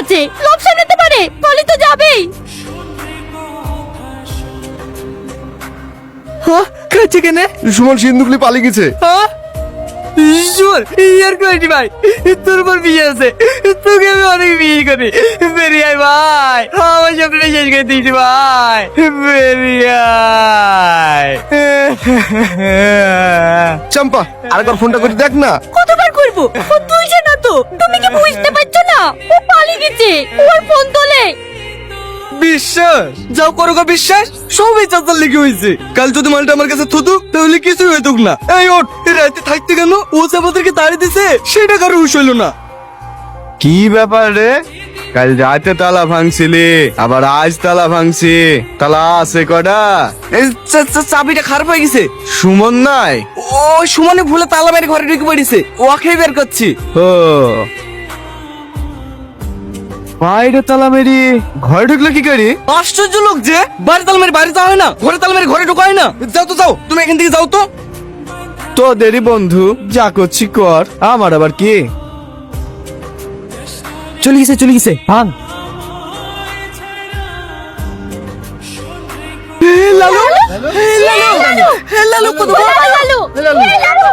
আছে, লোভ সামলাতে পারে, বলি তো যাবেই। হ্যাঁ কাছে কেনে সুমন সিন্ধুকলি পালিয়ে গেছে। হ্যাঁ ঈশ্বর ইয়ার কয়েছি ভাই, তোর উপর বিয়ে আছে, তোকে আমি অনেক বিয়ে করি। বেরিয়ে আয় ভাই, আমার স্বপ্ন শেষ করে দিয়েছি ভাই, বেরিয়ে আয়। চম্পা আরেকবার ফোনটা করে দেখ না। কতবার করবো, ও তুলছে না তো। তুমি কি বুঝতে পারছো না, ও পালিয়ে গেছে, ওর ফোন তোলে। বিশ্বাস যাও করো গো বিশ্বাস, সবই চাচার লেগে হয়েছে। কাল যদি মালটা আমার কাছে থুতুক তাহলে কিছুই হইতুক না। এই ওঠ, রাতে থাকতে কেন ও যে আমাদেরকে তাড়ি দিছে সেটা কারো হুশ হইলো না। কি ব্যাপার রে? কাল রাতে তালা ভাঙছিলি, আবার আজ তালা ভাঙছি, তালা আছে কটা? এই চাবিটা খারাপ হয়ে গেছে। সুমন নাই? ও সুমনে ভুলে তালা মেরে ঘরে ঢুকে পড়েছে, ওকে বের করছি। ও বাইরে তালা মেরি ঘরে ঢুকলো কি করি? আশ্চর্য লোক যে, বাড়ি তালা মেরে বাইরে যাওয়া হয় না, ঘরে তালা মেরে ঘরে ঢোকা হয় না। যাও তো যাও, তুমি এখান থেকে যাও তো। তোদেরই বন্ধু, যা করছি কর, আমার আবার কি? চলে গেছে ভাঙ। লালু লালু, লালু কত লালু, লালু, লালু।